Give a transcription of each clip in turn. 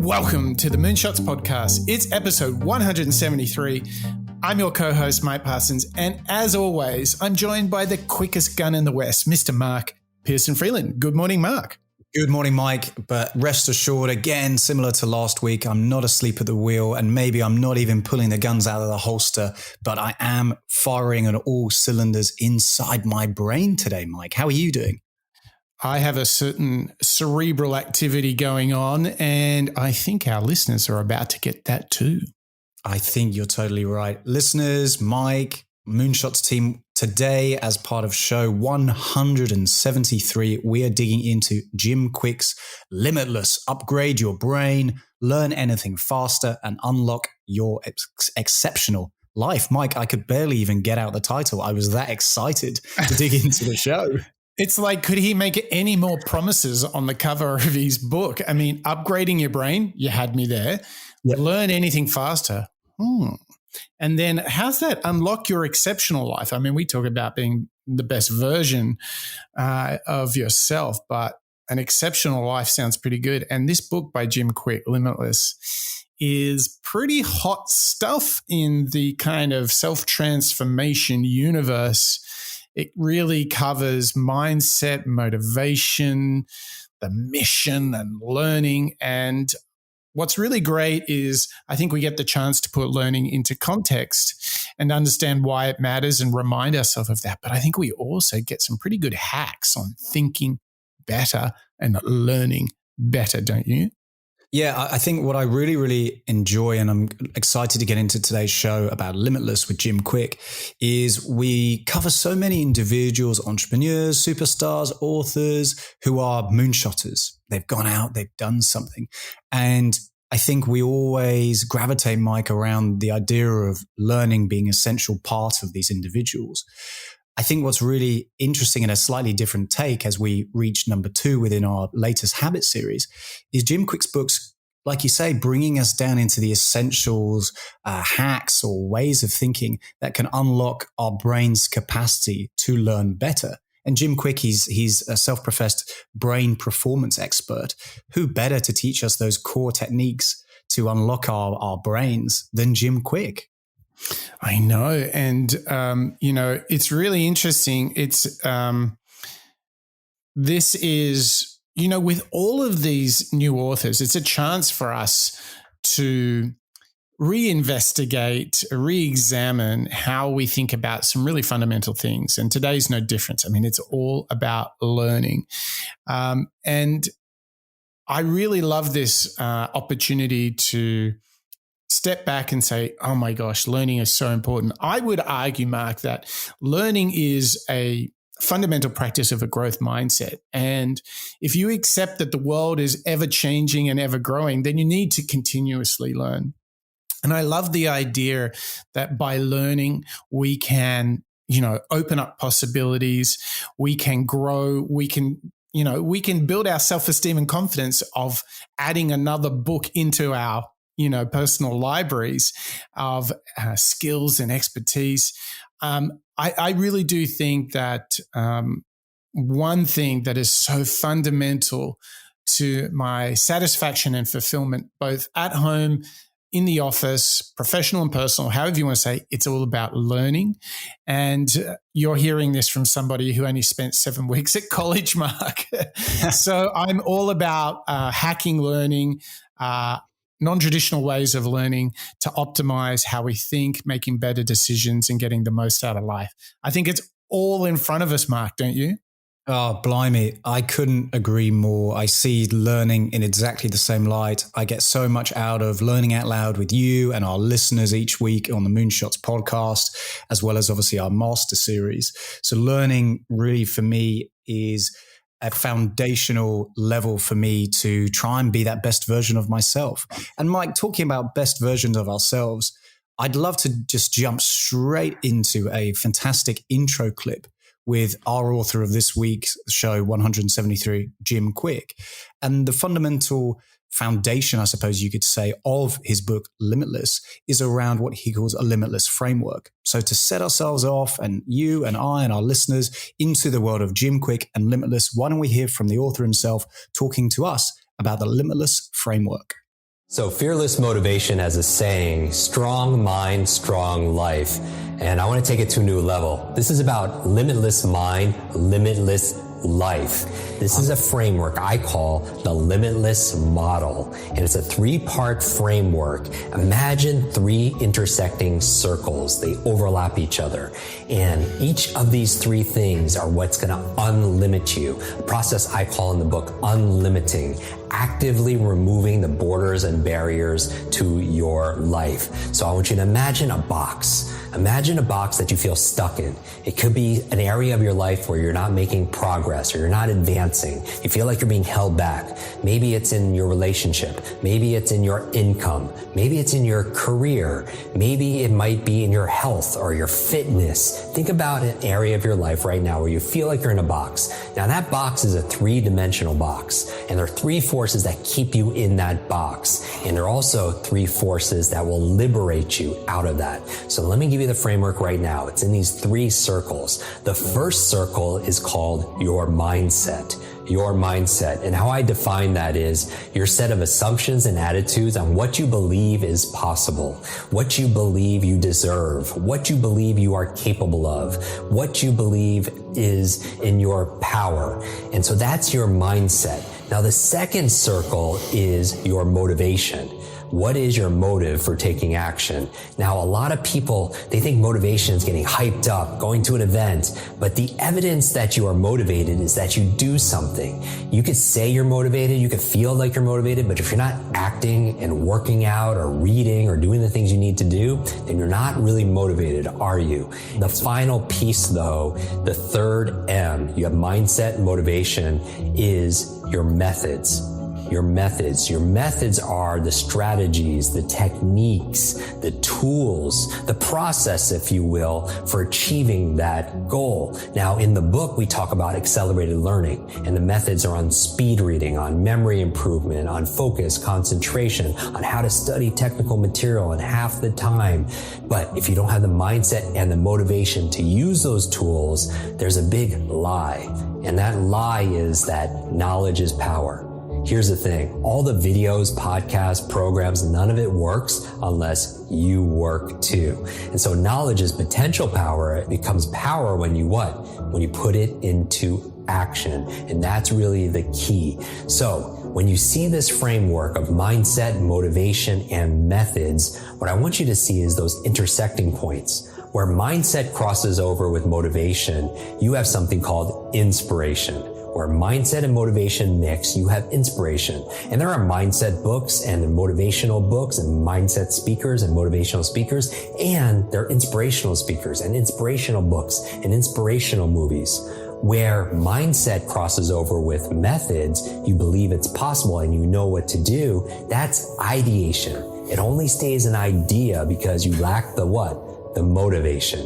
Welcome to the Moonshots Podcast. It's episode 173. I'm your co-host, Mike Parsons, and as always, I'm joined by the quickest gun in the West, Mr. Mark Pearson-Freeland. Good morning, Mark. Good morning, Mike, but rest assured, again, similar to last week, I'm not asleep at the wheel, and maybe I'm not even pulling the guns out of the holster, but I am firing on all cylinders inside my brain today, Mike. How are you doing? I have a certain cerebral activity going on, and I think our listeners are about to get that too. I think you're totally right. Listeners, Mike, Moonshots team, today as part of show 173, we are digging into Jim Kwik's Limitless. Upgrade your brain, learn anything faster, and unlock your exceptional life. Mike, I could barely even get out the title. I was that excited to dig into the show. It's like, could he make any more promises on the cover of his book? I mean, upgrading your brain, you had me there. Yep. Learn anything faster. And then how's that unlock your exceptional life? I mean, we talk about being the best version of yourself, but an exceptional life sounds pretty good. And this book by Jim Kwik, Limitless, is pretty hot stuff in the kind of self-transformation universe. It really covers mindset, motivation, the mission, and learning. And what's really great is I think we get the chance to put learning into context and understand why it matters and remind ourselves of that. But I think we also get some pretty good hacks on thinking better and learning better, don't you? Yeah, I think what I really enjoy, and I'm excited to get into today's show about Limitless with Jim Kwik, is we cover so many individuals, entrepreneurs, superstars, authors who are moonshotters. They've gone out, they've done something. And I think we always gravitate, Mike, around the idea of learning being an essential part of these individuals. I think what's really interesting in a slightly different take as we reach number 2 within our latest habit series is Jim Kwik's books, like you say, bringing us down into the essentials, hacks or ways of thinking that can unlock our brain's capacity to learn better. And Jim Kwik, he's a self-professed brain performance expert. Who better to teach us those core techniques to unlock our brains than Jim Kwik? I know. And, it's really interesting. This is, with all of these new authors, it's a chance for us to reinvestigate, re-examine how we think about some really fundamental things. And today's no different. I mean, it's all about learning. And I really love this opportunity to step back and say, oh my gosh, learning is so important. I would argue, Mark, that learning is a fundamental practice of a growth mindset. And if you accept that the world is ever changing and ever growing, then you need to continuously learn. And I love the idea that by learning, we can, open up possibilities, we can grow, we can build our self-esteem and confidence of adding another book into our personal libraries of skills and expertise. I really do think that one thing that is so fundamental to my satisfaction and fulfillment, both at home, in the office, professional and personal, however you want to say, it's all about learning. And you're hearing this from somebody who only spent 7 weeks at college, Mark. So I'm all about hacking learning, non-traditional ways of learning to optimize how we think, making better decisions and getting the most out of life. I think it's all in front of us, Mark, don't you? Oh, blimey. I couldn't agree more. I see learning in exactly the same light. I get so much out of learning out loud with you and our listeners each week on the Moonshots podcast, as well as obviously our master series. So learning really for me is a foundational level for me to try and be that best version of myself. And Mike, talking about best versions of ourselves, I'd love to just jump straight into a fantastic intro clip with our author of this week's show, 173, Jim Kwik. And the fundamental foundation, I suppose you could say, of his book, Limitless, is around what he calls a limitless framework. So to set ourselves off, and you and I and our listeners, into the world of Jim Kwik and Limitless, why don't we hear from the author himself talking to us about the Limitless framework? So fearless motivation has a saying, strong mind, strong life. And I want to take it to a new level. This is about limitless mind, limitless life. This is a framework I call the Limitless model. And it's a 3-part framework. Imagine 3 intersecting circles. They overlap each other. And each of these 3 things are what's going to unlimit you. A process I call in the book unlimiting. Actively removing the borders and barriers to your life. So I want you to imagine a box. Imagine a box that you feel stuck in. It could be an area of your life where you're not making progress or you're not advancing. You feel like you're being held back. Maybe it's in your relationship. Maybe it's in your income. Maybe it's in your career. Maybe it might be in your health or your fitness. Think about an area of your life right now where you feel like you're in a box. Now that box is a 3-dimensional box, and there are 3 forces that keep you in that box. And there are also 3 forces that will liberate you out of that. So let me give you the framework right now. It's in these 3 circles. The first circle is called your mindset. Your mindset. And how I define that is your set of assumptions and attitudes on what you believe is possible, what you believe you deserve, what you believe you are capable of, what you believe is in your power. And so that's your mindset. Now the second circle is your motivation. What is your motive for taking action? Now, a lot of people, they think motivation is getting hyped up, going to an event, but the evidence that you are motivated is that you do something. You could say you're motivated, you could feel like you're motivated, but if you're not acting and working out or reading or doing the things you need to do, then you're not really motivated, are you? The final piece though, the third M, you have mindset and motivation, is your methods. Your methods. Your methods are the strategies, the techniques, the tools, the process, if you will, for achieving that goal. Now, in the book, we talk about accelerated learning, and the methods are on speed reading, on memory improvement, on focus, concentration, on how to study technical material in half the time. But if you don't have the mindset and the motivation to use those tools, there's a big lie. And that lie is that knowledge is power. Here's the thing, all the videos, podcasts, programs, none of it works unless you work too. And so knowledge is potential power. It becomes power when you what? When you put it into action. And that's really the key. So when you see this framework of mindset, motivation, and methods, what I want you to see is those intersecting points. Where mindset crosses over with motivation, you have something called inspiration. Where mindset and motivation mix, you have inspiration. And there are mindset books and motivational books and mindset speakers and motivational speakers, and there are inspirational speakers and inspirational books and inspirational movies. Where mindset crosses over with methods, you believe it's possible and you know what to do, that's ideation. It only stays an idea because you lack the what? The motivation.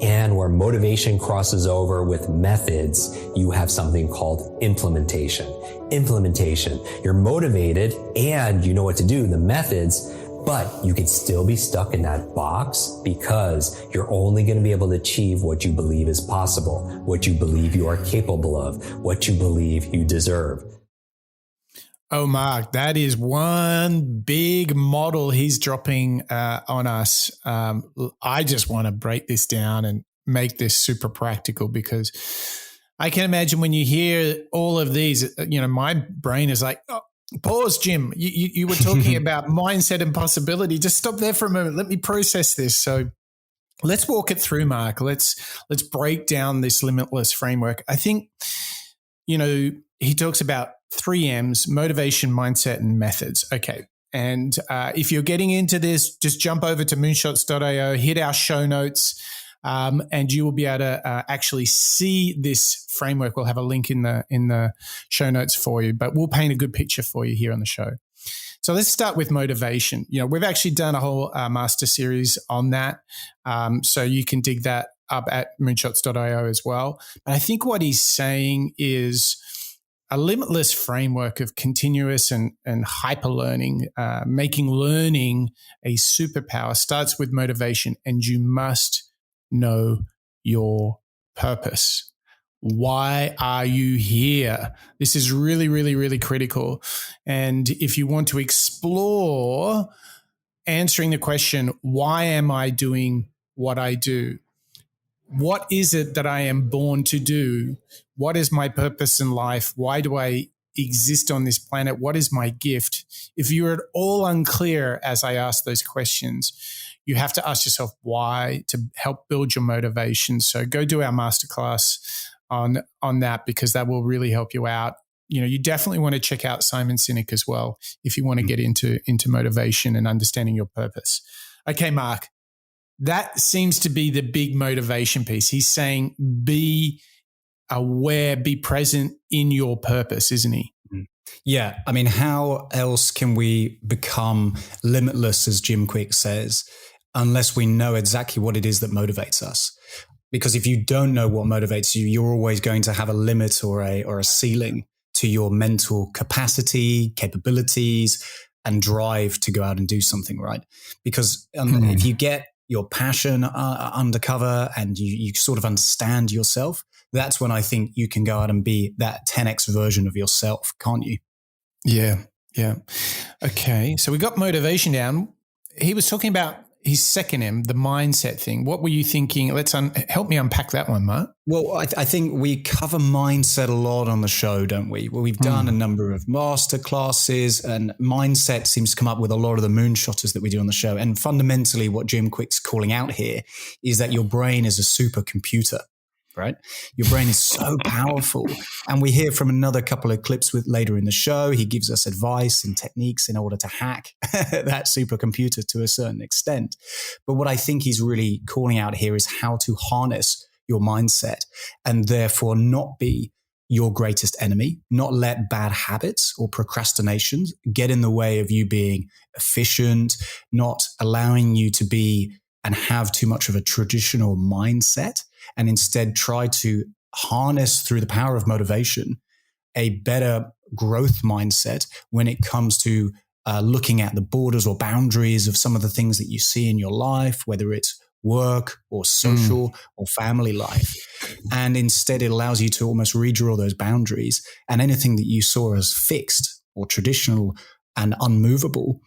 And where motivation crosses over with methods, you have something called implementation. Implementation. You're motivated and you know what to do, the methods, but you could still be stuck in that box because you're only going to be able to achieve what you believe is possible, what you believe you are capable of, what you believe you deserve. Oh, Mark, that is one big model he's dropping on us. I just want to break this down and make this super practical because I can imagine when you hear all of these, my brain is like, oh, pause, Jim. You were talking about mindset and possibility. Just stop there for a moment. Let me process this. So let's walk it through, Mark. Let's break down this Limitless framework. I think, he talks about 3 M's, motivation, mindset, and methods. Okay. And if you're getting into this, just jump over to moonshots.io, hit our show notes, and you will be able to actually see this framework. We'll have a link in the show notes for you, but we'll paint a good picture for you here on the show. So let's start with motivation. We've actually done a whole master series on that. So you can dig that up at moonshots.io as well. But I think what he's saying is a limitless framework of continuous and hyper learning, making learning a superpower starts with motivation, and you must know your purpose. Why are you here? This is really, really, really critical. And if you want to explore answering the question, why am I doing what I do? What is it that I am born to do? What is my purpose in life? Why do I exist on this planet? What is my gift? If you're at all unclear as I ask those questions, you have to ask yourself why to help build your motivation. So go do our masterclass on that, because that will really help you out. You know, you definitely want to check out Simon Sinek as well if you want to get into motivation and understanding your purpose. Okay, Mark, that seems to be the big motivation piece. He's saying be aware, be present in your purpose, isn't he? Yeah. I mean, how else can we become limitless, as Jim Kwik says, unless we know exactly what it is that motivates us? Because if you don't know what motivates you, you're always going to have a limit or a ceiling to your mental capacity, capabilities, and drive to go out and do something, right? Because if you get your passion undercover and you sort of understand yourself, that's when I think you can go out and be that 10x version of yourself, can't you? Yeah. Okay. So we got motivation down. He was talking about his second M, the mindset thing. What were you thinking? Let's help me unpack that one, Mark. Well, I think we cover mindset a lot on the show, don't we? Well, we've done a number of master classes, and mindset seems to come up with a lot of the moonshotters that we do on the show. And fundamentally, what Jim Kwik's calling out here is that your brain is a supercomputer, right? Your brain is so powerful. And we hear from another couple of clips later in the show. He gives us advice and techniques in order to hack that supercomputer to a certain extent. But what I think he's really calling out here is how to harness your mindset and therefore not be your greatest enemy, not let bad habits or procrastination get in the way of you being efficient, not allowing you to be and have too much of a traditional mindset, and instead try to harness through the power of motivation a better growth mindset when it comes to looking at the borders or boundaries of some of the things that you see in your life, whether it's work or social or family life. And instead it allows you to almost redraw those boundaries, and anything that you saw as fixed or traditional and unmovable,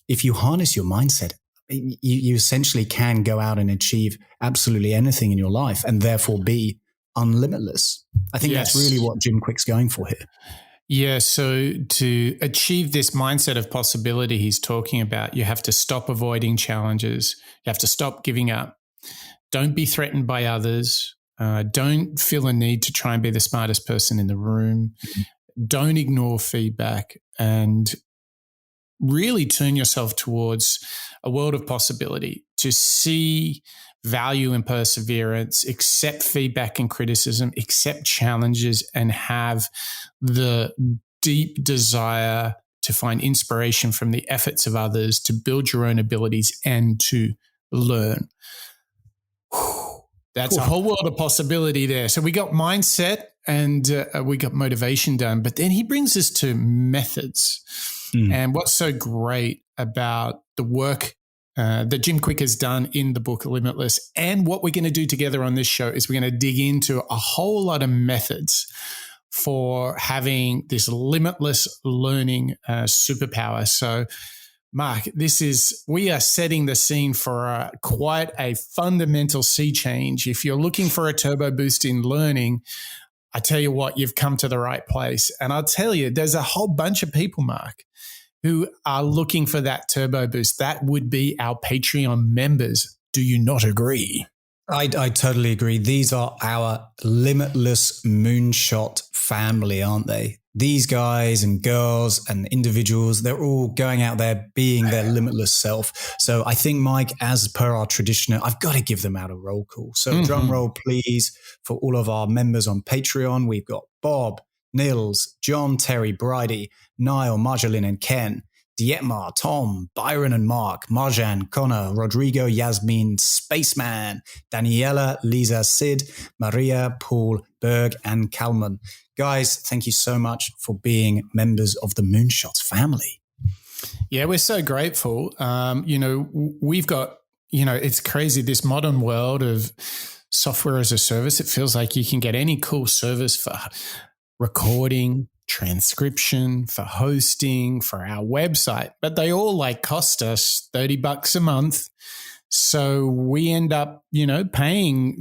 if you harness your mindset, you essentially can go out and achieve absolutely anything in your life and therefore be unlimitless. I think that's really what Jim Kwik's going for here. Yeah, so to achieve this mindset of possibility he's talking about, you have to stop avoiding challenges. You have to stop giving up. Don't be threatened by others. Don't feel a need to try and be the smartest person in the room. Don't ignore feedback, and really turn yourself towards a world of possibility, to see value in perseverance, accept feedback and criticism, accept challenges, and have the deep desire to find inspiration from the efforts of others, to build your own abilities and to learn. That's a whole world of possibility there. So we got mindset and we got motivation done, but then he brings us to methods. And what's so great about the work that Jim Kwik has done in the book Limitless, and what we're going to do together on this show, is we're going to dig into a whole lot of methods for having this limitless learning superpower. So, Mark, we are setting the scene for quite a fundamental sea change. If you're looking for a turbo boost in learning, I tell you what, you've come to the right place. And I'll tell you, there's a whole bunch of people, Mark, who are looking for that turbo boost. That would be our Patreon members. Do you not agree? I totally agree. These are our limitless moonshot family, aren't they? These guys and girls and individuals, they're all going out there being their limitless self. So I think, Mike, as per our tradition, I've got to give them out a roll call. So drum roll, please, for all of our members on Patreon. We've got Bob, Nils, John, Terry, Bridie, Niall, Marjolin and Ken, Dietmar, Tom, Byron and Mark, Marjan, Connor, Rodrigo, Yasmin, Spaceman, Daniela, Lisa, Sid, Maria, Paul, Berg, and Kalman. Guys, thank you so much for being members of the Moonshots family. Yeah, we're so grateful. We've got, it's crazy, this modern world of software as a service. It feels like you can get any cool service for recording, transcription, for hosting, for our website, but they all like cost us $30 a month. So we end up, paying,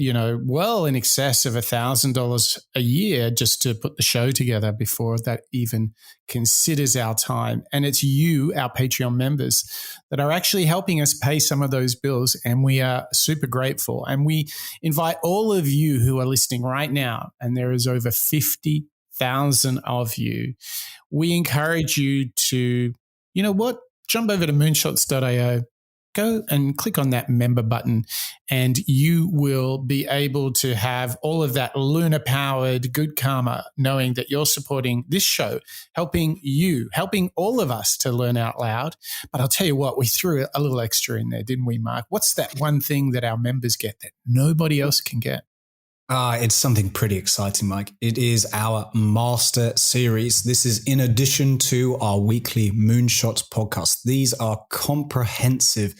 well in excess of $1,000 a year just to put the show together before that even considers our time. And it's you, our Patreon members, that are actually helping us pay some of those bills. And we are super grateful. And we invite all of you who are listening right now, and there is over 50,000 of you. We encourage you to, jump over to moonshots.io. Go and click on that member button, and you will be able to have all of that lunar-powered good karma, knowing that you're supporting this show, helping all of us to learn out loud. But I'll tell you what, we threw a little extra in there, didn't we, Mark? What's that one thing that our members get that nobody else can get? It's something pretty exciting, Mike. It is our master series. This is in addition to our weekly Moonshots podcast. These are comprehensive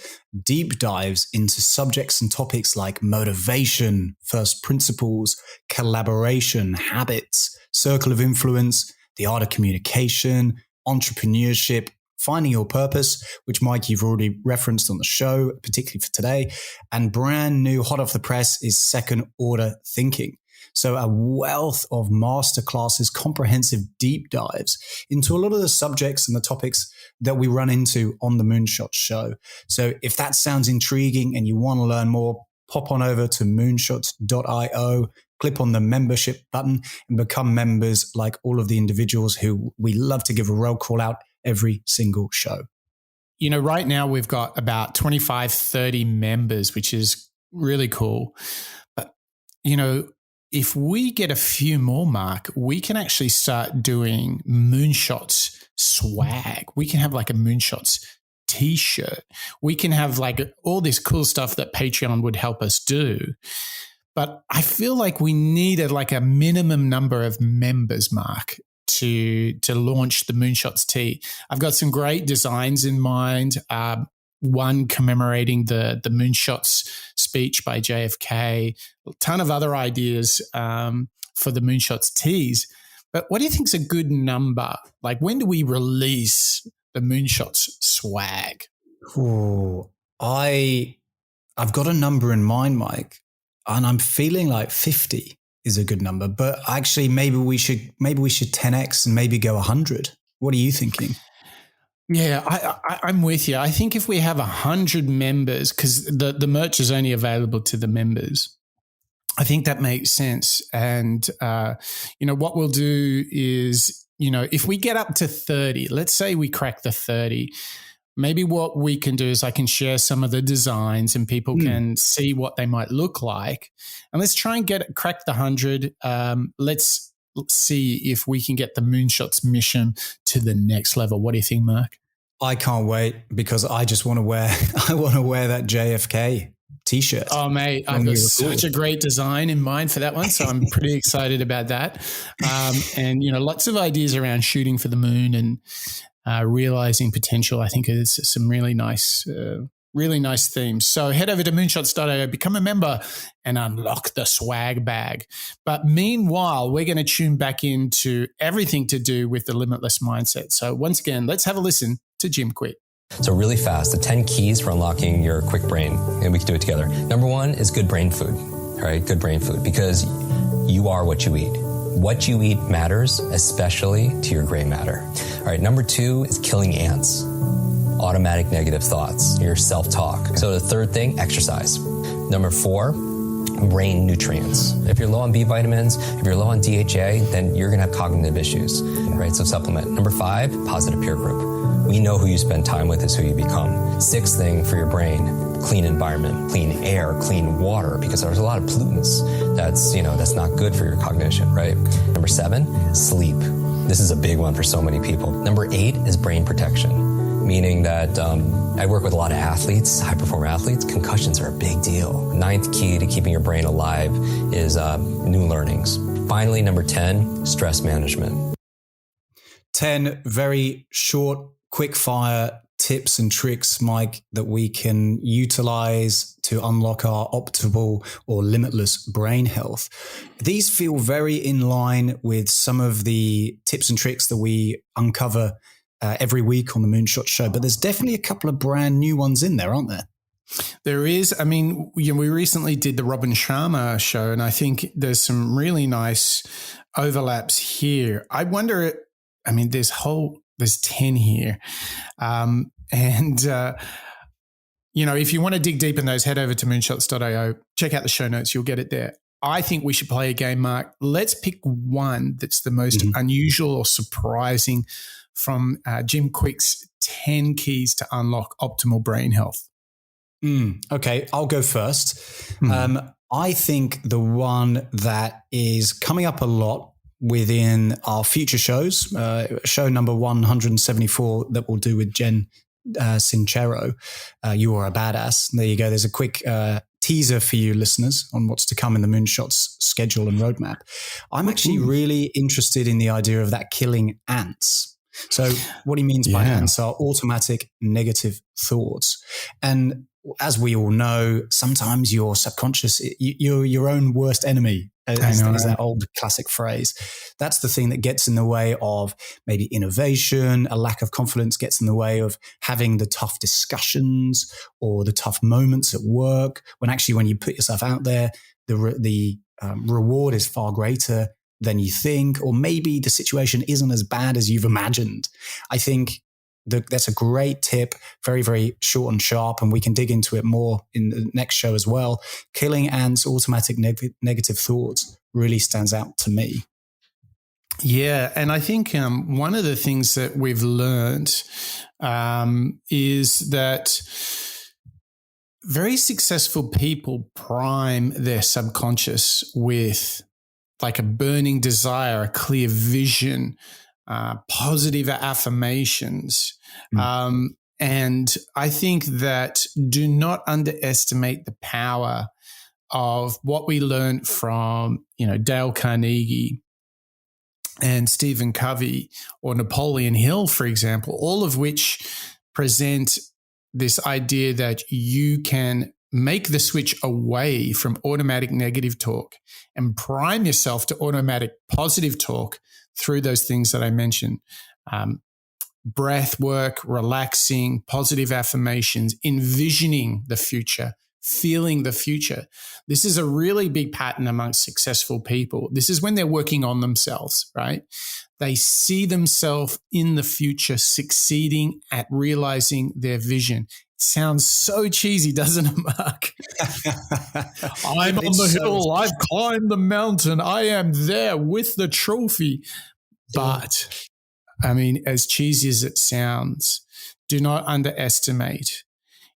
deep dives into subjects and topics like motivation, first principles, collaboration, habits, circle of influence, the art of communication, entrepreneurship, finding your purpose, which, Mike, you've already referenced on the show, particularly for today. And brand new, hot off the press, is second order thinking. So a wealth of masterclasses, comprehensive deep dives into a lot of the subjects and the topics that we run into on the Moonshots show. So if that sounds intriguing and you want to learn more, pop on over to moonshots.io, click on the membership button and become members like all of the individuals who we love to give a roll call out every single show. Right now we've got about 25, 30 members, which is really cool. But, if we get a few more, Mark, we can actually start doing Moonshots swag. We can have like a Moonshots t-shirt. We can have like all this cool stuff that Patreon would help us do. But I feel like we needed like a minimum number of members, Mark, to launch the Moonshots tee. I've got some great designs in mind. One commemorating the Moonshots speech by JFK, a ton of other ideas for the Moonshots tees. But what do you think is a good number? Like, when do we release the Moonshots swag? Oh, I've got a number in mind, Mike, and I'm feeling like 50 is a good number. But actually, maybe we should 10x and maybe go 100. What are you thinking? Yeah, I'm with you. I think if we have 100 members, because the merch is only available to the members, I think that makes sense. And, what we'll do is, if we get up to 30, let's say we crack the 30, maybe what we can do is I can share some of the designs and people can see what they might look like. And let's try and crack the 100. Let's see if we can get the Moonshots mission to the next level. What do you think, Mark? I can't wait because I just want to wear that JFK t-shirt. Oh, mate, I've got such a great design in mind for that one. So I'm pretty excited about that. And, lots of ideas around shooting for the moon and realizing potential. I think is some really nice themes. So head over to moonshots.io, become a member and unlock the swag bag. But meanwhile, we're going to tune back into everything to do with the limitless mindset. So once again, let's have a listen to Jim Kwik. So really fast, the 10 keys for unlocking your Kwik brain, and we can do it together. Number one is good brain food, all right? Good brain food, because you are what you eat. What you eat matters, especially to your gray matter. All right, number two is killing ants. Automatic negative thoughts, your self-talk. So the third thing, exercise. Number four, brain nutrients. If you're low on B vitamins, if you're low on DHA, then you're going to have cognitive issues, right? So supplement. Number five, positive peer group. We know who you spend time with is who you become. Sixth thing for your brain, clean environment, clean air, clean water, because there's a lot of pollutants that's not good for your cognition, right? Number seven, sleep. This is a big one for so many people. Number eight is brain protection, meaning that I work with a lot of athletes, high-performer athletes. Concussions are a big deal. Ninth key to keeping your brain alive is new learnings. Finally, number 10, stress management. 10 very short, quick-fire tips and tricks, Mike, that we can utilize to unlock our optimal or limitless brain health. These feel very in line with some of the tips and tricks that we uncover every week on the Moonshot Show, but there's definitely a couple of brand new ones in there, aren't there? There is. I mean, we recently did the Robin Sharma show, and I think there's some really nice overlaps here. I wonder, I mean, there's 10 here. If you want to dig deep in those, head over to moonshots.io, check out the show notes. You'll get it there. I think we should play a game, Mark. Let's pick one that's the most unusual or surprising from Jim Kwik's 10 keys to unlock optimal brain health. Okay, I'll go first. I think the one that is coming up a lot within our future shows, show number 174 that we'll do with Jen Sincero, You Are a Badass. There you go. There's a quick teaser for you listeners on what's to come in the Moonshots schedule and roadmap. I'm actually really interested in the idea of that killing ants. So what he means by ants are automatic negative thoughts. And as we all know, sometimes your subconscious, you're your own worst enemy, is that old classic phrase. That's the thing that gets in the way of maybe innovation. A lack of confidence gets in the way of having the tough discussions or the tough moments at work, when you put yourself out there, the reward is far greater than you think, or maybe the situation isn't as bad as you've imagined. I think that's a great tip, very, very short and sharp, and we can dig into it more in the next show as well. Killing ants, automatic negative thoughts really stands out to me. Yeah, and I think one of the things that we've learned is that very successful people prime their subconscious with like a burning desire, a clear vision, positive affirmations. And I think that do not underestimate the power of what we learned from, Dale Carnegie and Stephen Covey or Napoleon Hill, for example, all of which present this idea that you can make the switch away from automatic negative talk and prime yourself to automatic positive talk through those things that I mentioned. Breath work, relaxing, positive affirmations, envisioning the future, feeling the future. This is a really big pattern amongst successful people. This is when they're working on themselves, right? They see themselves in the future succeeding at realizing their vision. It sounds so cheesy, doesn't it, Mark? I'm on the hill. I've climbed the mountain. I am there with the trophy. But, I mean, as cheesy as it sounds, do not underestimate.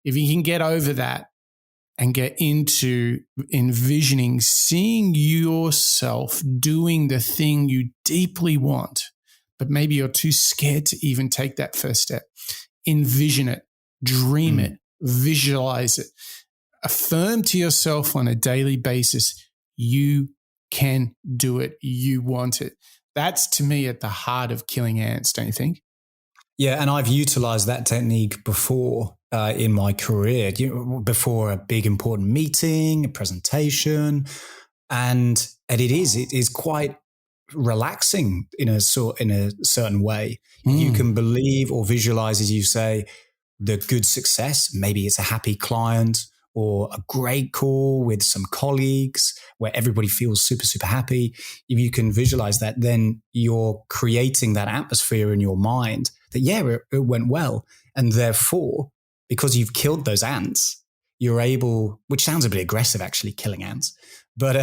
If you can get over that and get into envisioning, seeing yourself doing the thing you deeply want, but maybe you're too scared to even take that first step. Envision it, dream it, visualize it. Affirm to yourself on a daily basis, you can do it, you want it. That's, to me, at the heart of killing ants, don't you think? Yeah, and I've utilized that technique before in my career, before a big important meeting, a presentation, and it is quite relaxing in a certain way. You can believe or visualize, as you say, the good success. Maybe it's a happy client or a great call with some colleagues where everybody feels super, super happy. If you can visualize that, then you're creating that atmosphere in your mind that, it went well. And therefore, because you've killed those ants, you're able, which sounds a bit aggressive actually, killing ants. But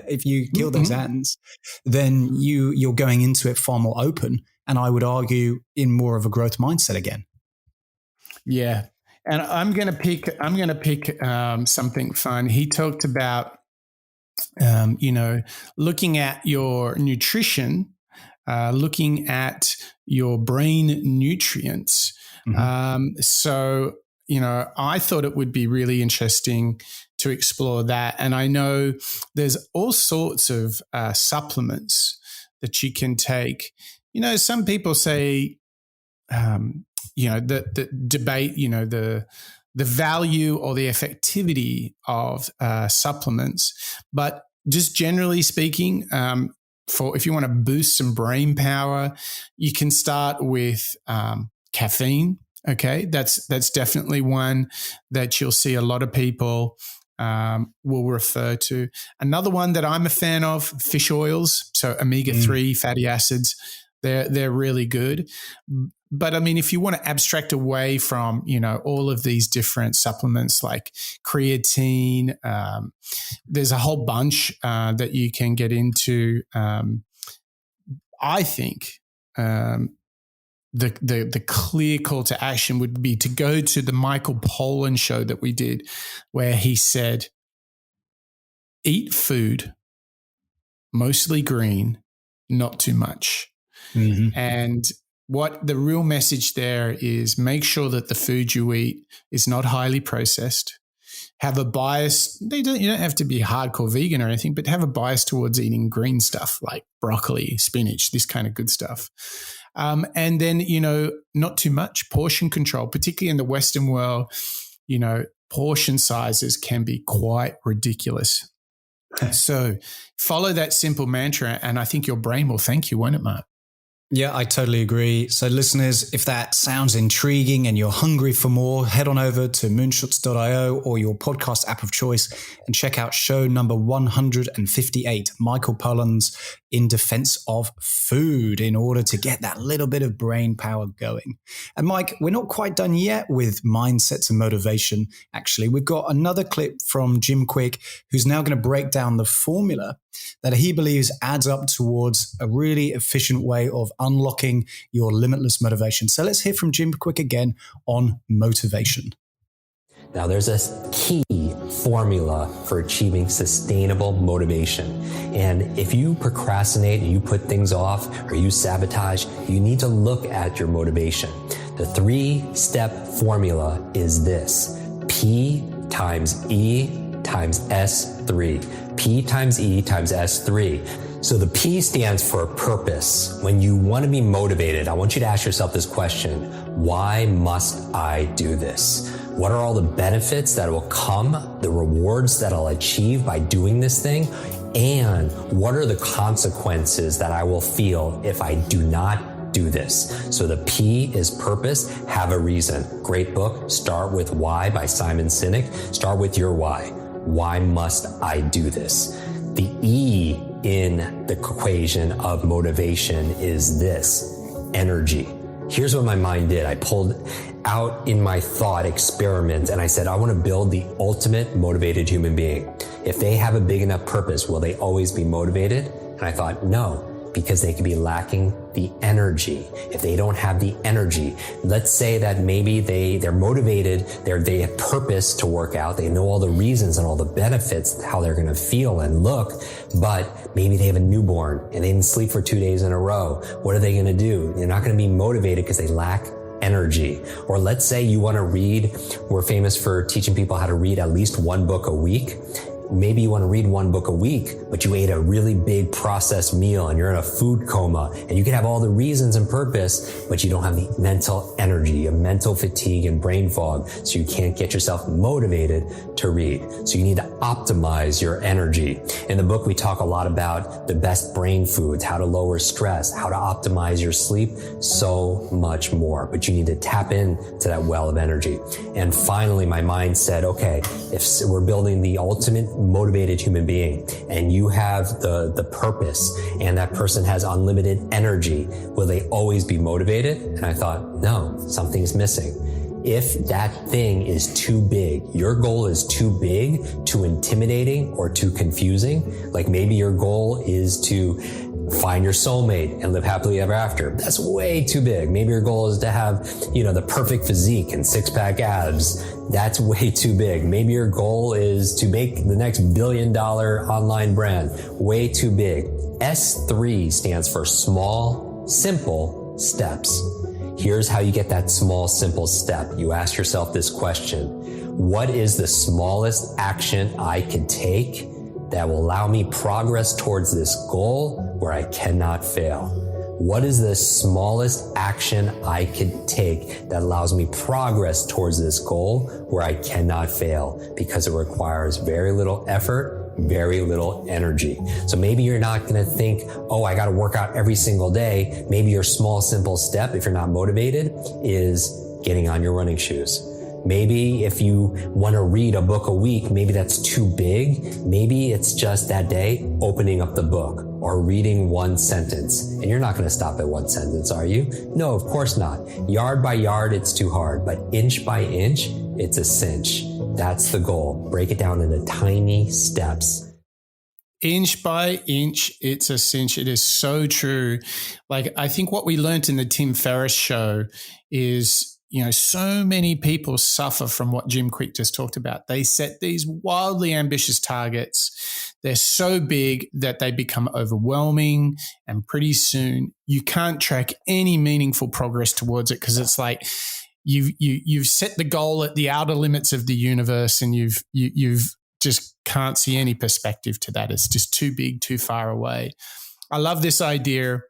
if you kill those ants, then you're going into it far more open. And I would argue in more of a growth mindset again. Yeah. And I'm going to pick something fun. He talked about, looking at your nutrition, looking at your brain nutrients. So, I thought it would be really interesting to explore that. And I know there's all sorts of supplements that you can take. Some people say, the debate, the value or the effectivity of supplements, but just generally speaking, if you want to boost some brain power, you can start with caffeine. Okay, that's definitely one that you'll see a lot of people will refer to. Another one that I'm a fan of, fish oils, so omega-3 fatty acids. They're really good. But I mean, if you want to abstract away from, all of these different supplements like creatine, there's a whole bunch that you can get into. I think the clear call to action would be to go to the Michael Pollan show that we did, where he said, eat food, mostly green, not too much. Mm-hmm. And what the real message there is, make sure that the food you eat is not highly processed. Have a bias. You don't have to be hardcore vegan or anything, but have a bias towards eating green stuff like broccoli, spinach, this kind of good stuff. And then, not too much. Portion control, particularly in the Western world, portion sizes can be quite ridiculous. So follow that simple mantra, and I think your brain will thank you, won't it, Mark? Yeah, I totally agree. So listeners, if that sounds intriguing and you're hungry for more, head on over to moonshots.io or your podcast app of choice and check out show number 158, Michael Pollan's In Defense of Food, in order to get that little bit of brain power going. And Mike, we're not quite done yet with mindsets and motivation. Actually, we've got another clip from Jim Kwik, who's now going to break down the formula that he believes adds up towards a really efficient way of unlocking your limitless motivation. So let's hear from Jim Kwik again on motivation. Now, there's a key formula for achieving sustainable motivation. And if you procrastinate and you put things off or you sabotage, you need to look at your motivation. The 3-step formula is this: P times E times S3. P times E times S3. So the P stands for purpose. When you want to be motivated, I want you to ask yourself this question: why must I do this? What are all the benefits that will come, the rewards that I'll achieve by doing this thing? And what are the consequences that I will feel if I do not do this? So the P is purpose, have a reason. Great book, Start With Why by Simon Sinek. Start with your why. Why must I do this? The E in the equation of motivation is this: energy. Here's what my mind did. I pulled out in my thought experiment and I said, I want to build the ultimate motivated human being. If they have a big enough purpose, will they always be motivated? And I thought, no, because they could be lacking the energy. If they don't have the energy, let's say that maybe they're motivated, they have purpose to work out, they know all the reasons and all the benefits, how they're going to feel and look, but maybe they have a newborn and they didn't sleep for 2 days in a row. What are they going to do? They're not going to be motivated because they lack energy. Or let's say you want to read, we're famous for teaching people how to read at least one book a week. Maybe you want to read one book a week, but you ate a really big processed meal and you're in a food coma, and you can have all the reasons and purpose, but you don't have the mental energy, a mental fatigue and brain fog. So you can't get yourself motivated to read. So you need to optimize your energy. In the book, we talk a lot about the best brain foods, how to lower stress, how to optimize your sleep, so much more, but you need to tap into that well of energy. And finally, my mind said, okay, if we're building the ultimate motivated human being and you have the purpose and that person has unlimited energy, will they always be motivated? And I thought, no, something's missing. If that thing is too big, your goal is too big, too intimidating, or too confusing, like maybe your goal is to find your soulmate and live happily ever after. That's way too big. Maybe your goal is to have, the perfect physique and 6-pack abs. That's way too big. Maybe your goal is to make the next $1 billion online brand. Way too big. S3 stands for small, simple steps. Here's how you get that small, simple step. You ask yourself this question: what is the smallest action I can take that will allow me progress towards this goal where I cannot fail? What is the smallest action I could take that allows me progress towards this goal where I cannot fail because it requires very little effort, very little energy. So maybe you're not going to think, oh, I got to work out every single day. Maybe your small, simple step, if you're not motivated, is getting on your running shoes. Maybe if you want to read a book a week, maybe that's too big. Maybe it's just that day opening up the book or reading one sentence. And you're not going to stop at one sentence, are you? No, of course not. Yard by yard, it's too hard. But inch by inch, it's a cinch. That's the goal. Break it down into tiny steps. Inch by inch, it's a cinch. It is so true. Like, I think what we learned in the Tim Ferriss show is, so many people suffer from what Jim Kwik just talked about. They set these wildly ambitious targets. They're so big that they become overwhelming, and pretty soon you can't track any meaningful progress towards it because it's like you've set the goal at the outer limits of the universe, and you've just can't see any perspective to that. It's just too big, too far away. I love this idea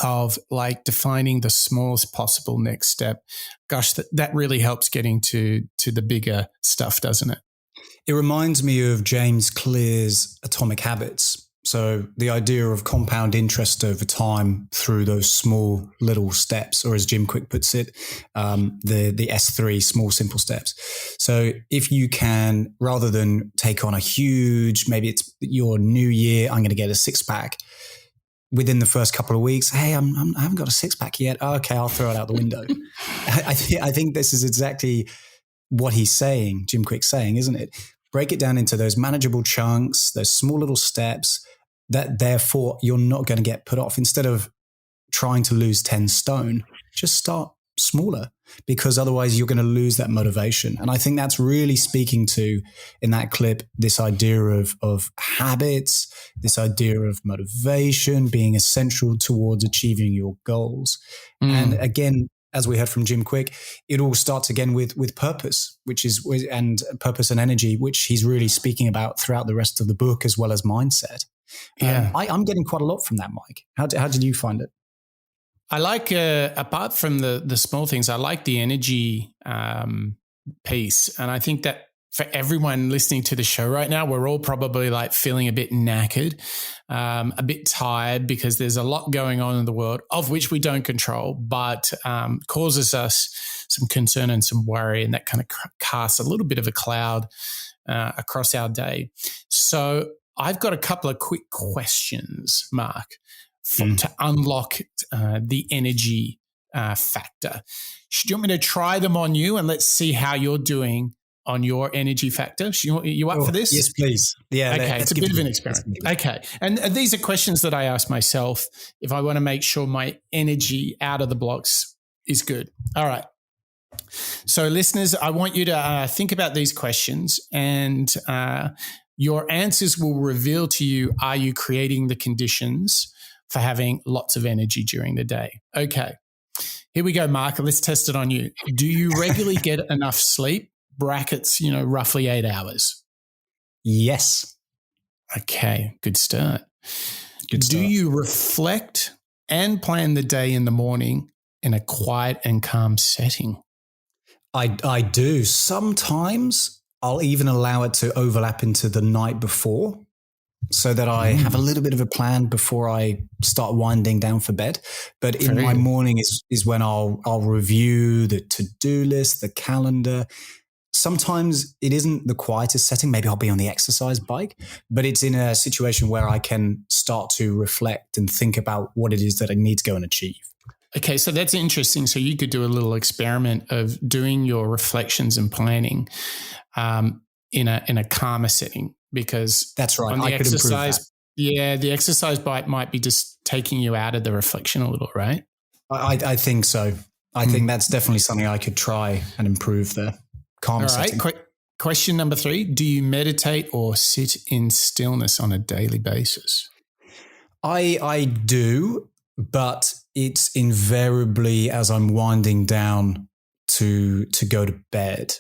of like defining the smallest possible next step. Gosh, that really helps getting to the bigger stuff, doesn't it? It reminds me of James Clear's Atomic Habits. So the idea of compound interest over time through those small little steps, or as Jim Kwik puts it, the S3, small, simple steps. So if you can, rather than take on a huge, maybe it's your new year, I'm going to get a six-pack, within the first couple of weeks, hey, I haven't got a six-pack yet. Oh, okay, I'll throw it out the window. I think this is exactly what he's saying, Jim Kwik's saying, isn't it? Break it down into those manageable chunks, those small little steps that therefore you're not going to get put off. Instead of trying to lose 10 stone, just start smaller, because otherwise you're going to lose that motivation. And I think that's really speaking to, in that clip, this idea of habits, this idea of motivation being essential towards achieving your goals. And again, as we heard from Jim Kwik, it all starts again with purpose, and purpose and energy, which he's really speaking about throughout the rest of the book, as well as mindset. Yeah. I'm getting quite a lot from that, Mike. How did you find it? I like, apart from the small things, I like the energy piece. And I think that for everyone listening to the show right now, we're all probably like feeling a bit knackered, a bit tired, because there's a lot going on in the world of which we don't control, but causes us some concern and some worry. And that kind of casts a little bit of a cloud across our day. So I've got a couple of quick questions, Mark, to unlock the energy factor. Do you want me to try them on you, and let's see how you're doing on your energy factor? You up for this? Yes, please. Yeah. Okay, it's a bit of an experiment. Okay. And these are questions that I ask myself if I want to make sure my energy out of the blocks is good. All right. So listeners, I want you to think about these questions, and your answers will reveal to you, are you creating the conditions for having lots of energy during the day? Okay. Here we go, Mark. Let's test it on you. Do you regularly get enough sleep? Brackets, roughly 8 hours. Yes. Okay. Good start. Do you reflect and plan the day in the morning in a quiet and calm setting? I do. Sometimes I'll even allow it to overlap into the night before, so that I have a little bit of a plan before I start winding down for bed. But in my morning is when I'll review the to-do list, the calendar. Sometimes it isn't the quietest setting. Maybe I'll be on the exercise bike, but it's in a situation where I can start to reflect and think about what it is that I need to go and achieve. Okay, so that's interesting. So you could do a little experiment of doing your reflections and planning in a calmer setting, because that's right. On the exercise, the exercise bike might be just taking you out of the reflection a little, right? I think so. I think that's definitely something I could try and improve there. Calm setting. All right. Question number 3. Do you meditate or sit in stillness on a daily basis? I do, but it's invariably as I'm winding down to go to bed.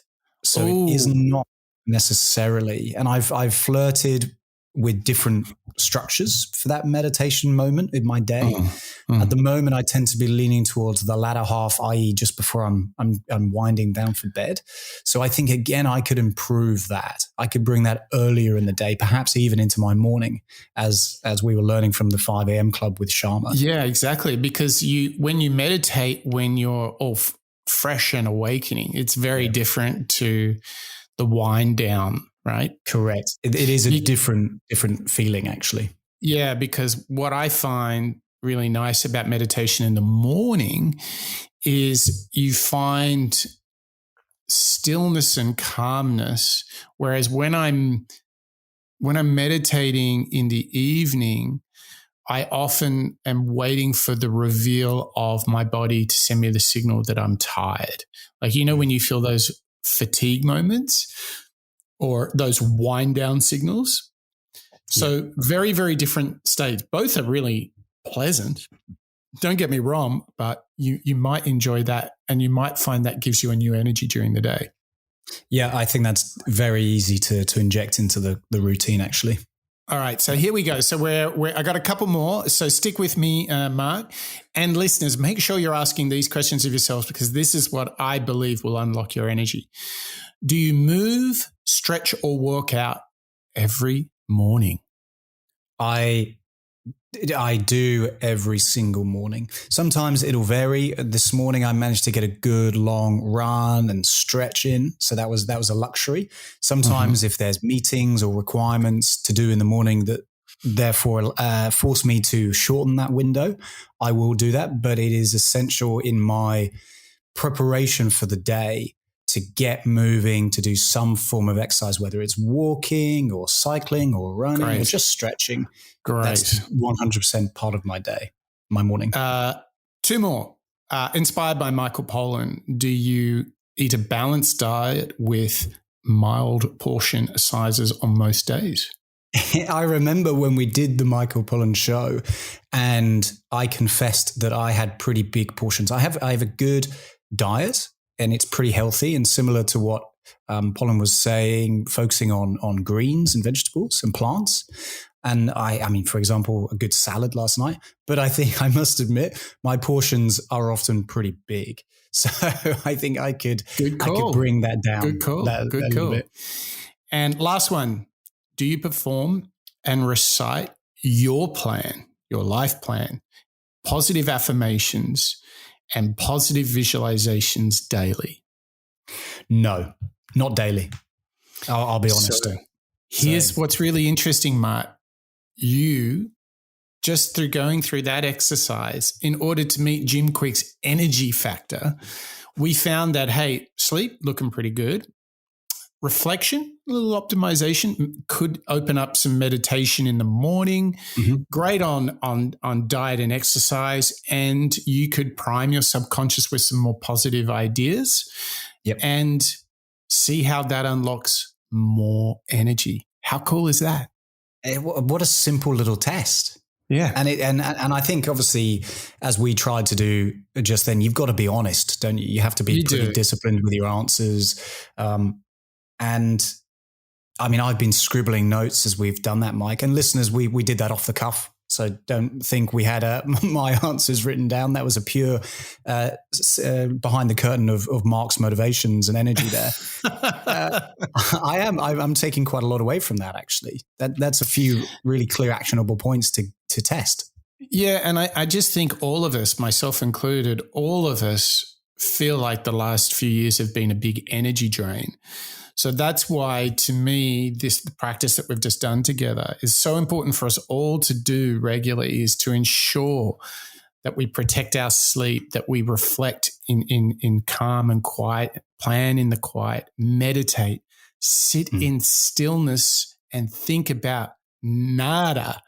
So It is not necessarily. And I've flirted with different structures for that meditation moment in my day. Mm-hmm. At the moment, I tend to be leaning towards the latter half, i.e. just before I'm winding down for bed. So I think, again, I could improve that. I could bring that earlier in the day, perhaps even into my morning, as we were learning from the 5 a.m. club with Sharma. Yeah, exactly. Because when you meditate, when you're all fresh and awakening, it's very different to the wind down, right? Correct. It is a different feeling, actually. Yeah, because what I find really nice about meditation in the morning is you find stillness and calmness, whereas when I'm meditating in the evening, I often am waiting for the reveal of my body to send me the signal that I'm tired. Like, when you feel those fatigue moments or those wind down signals. So very, very different states. Both are really pleasant. Don't get me wrong, but you might enjoy that, and you might find that gives you a new energy during the day. Yeah, I think that's very easy to inject into the routine, actually. All right, so here we go. So I got a couple more. So stick with me, Mark, and listeners. Make sure you're asking these questions of yourselves, because this is what I believe will unlock your energy. Do you move, stretch, or work out every morning? I do every single morning. Sometimes it'll vary. This morning I managed to get a good long run and stretch in, so that was a luxury. Sometimes if there's meetings or requirements to do in the morning that therefore force me to shorten that window, I will do that. But it is essential in my preparation for the day to get moving, to do some form of exercise, whether it's walking or cycling or running or just stretching. Great. That's 100% part of my day, my morning. Two more. Inspired by Michael Pollan, do you eat a balanced diet with mild portion sizes on most days? I remember when we did the Michael Pollan show, and I confessed that I had pretty big portions. I have a good diet, and it's pretty healthy and similar to what Pollan was saying, focusing on greens and vegetables and plants. And I mean, for example, a good salad last night. But I think I must admit, my portions are often pretty big. So I think I could bring that down. Good call. Good call. Bit. And last one, do you perform and recite your plan, your life plan, positive affirmations, and positive visualizations daily? No, not daily. I'll be honest. So here's what's really interesting, Mark. You, just through going through that exercise, in order to meet Jim Kwik's energy factor, we found that, hey, sleep looking pretty good. Reflection, a little optimization, could open up some meditation in the morning. Great on diet and exercise, and you could prime your subconscious with some more positive ideas and see how that unlocks more energy. How cool is that? What a simple little test. Yeah. And I think obviously, as we tried to do just then, you've got to be honest, don't you? You have to be pretty disciplined with your answers. And I mean, I've been scribbling notes as we've done that, Mike, and listeners, we did that off the cuff. So don't think we had my answers written down. That was a pure behind the curtain of Mark's motivations and energy there. I'm taking quite a lot away from that, actually. That's a few really clear, actionable points to test. Yeah, and I just think all of us, myself included, all of us feel like the last few years have been a big energy drain. So that's why, to me, the practice that we've just done together is so important for us all to do regularly, is to ensure that we protect our sleep, that we reflect in calm and quiet, plan in the quiet, meditate, sit in stillness and think about nada,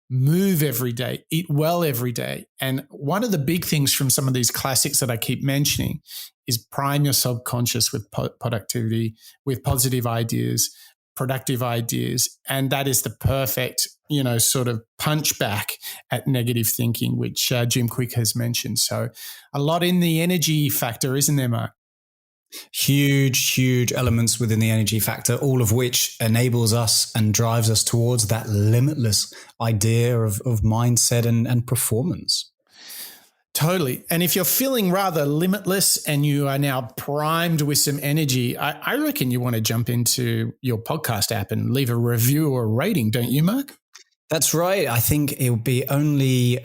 move every day, eat well every day. And one of the big things from some of these classics that I keep mentioning is prime your subconscious with productivity, with positive ideas, productive ideas. And that is the perfect, sort of punch back at negative thinking, which Jim Kwik has mentioned. So a lot in the energy factor, isn't there, Mark? Huge elements within the energy factor, all of which enables us and drives us towards that limitless idea of mindset and performance. Totally. And if you're feeling rather limitless and you are now primed with some energy, I reckon you want to jump into your podcast app and leave a review or a rating, don't you, Mark? That's right. I think it will be only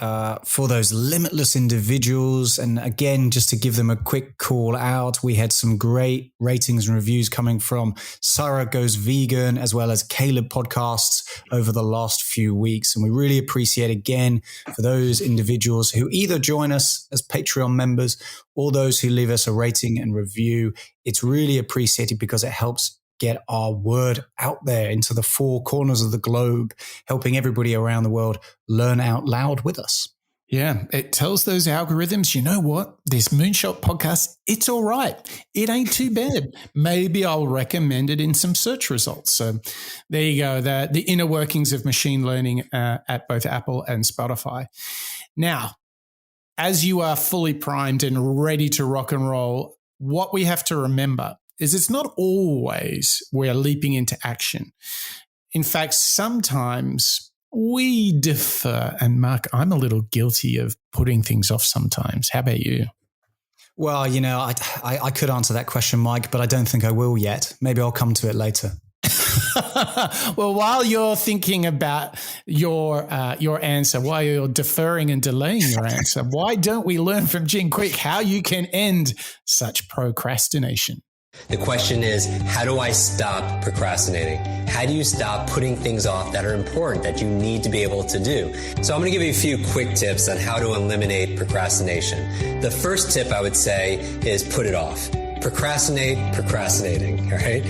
for those limitless individuals. And again, just to give them a quick call out, we had some great ratings and reviews coming from Sarah Goes Vegan, as well as Caleb podcasts over the last few weeks. And we really appreciate, again, for those individuals who either join us as Patreon members or those who leave us a rating and review. It's really appreciated because it helps get our word out there into the four corners of the globe, helping everybody around the world learn out loud with us. Yeah, it tells those algorithms, you know what, this Moonshot podcast, it's all right. It ain't too bad. Maybe I'll recommend it in some search results. So there you go, the inner workings of machine learning at both Apple and Spotify. Now, as you are fully primed and ready to rock and roll, what we have to remember is it's not always we're leaping into action. In fact, sometimes we defer. And Mark, I'm a little guilty of putting things off sometimes. How about you? Well, you know, I could answer that question, Mike, but I don't think I will yet. Maybe I'll come to it later. Well, while you're thinking about your answer, while you're deferring and delaying your answer, why don't we learn from Jim Kwik how you can end such procrastination? The question is, how do I stop procrastinating? How do you stop putting things off that are important, that you need to be able to do? So I'm going to give you a few quick tips on how to eliminate procrastination. The first tip I would say is put it off. Procrastinating, all right?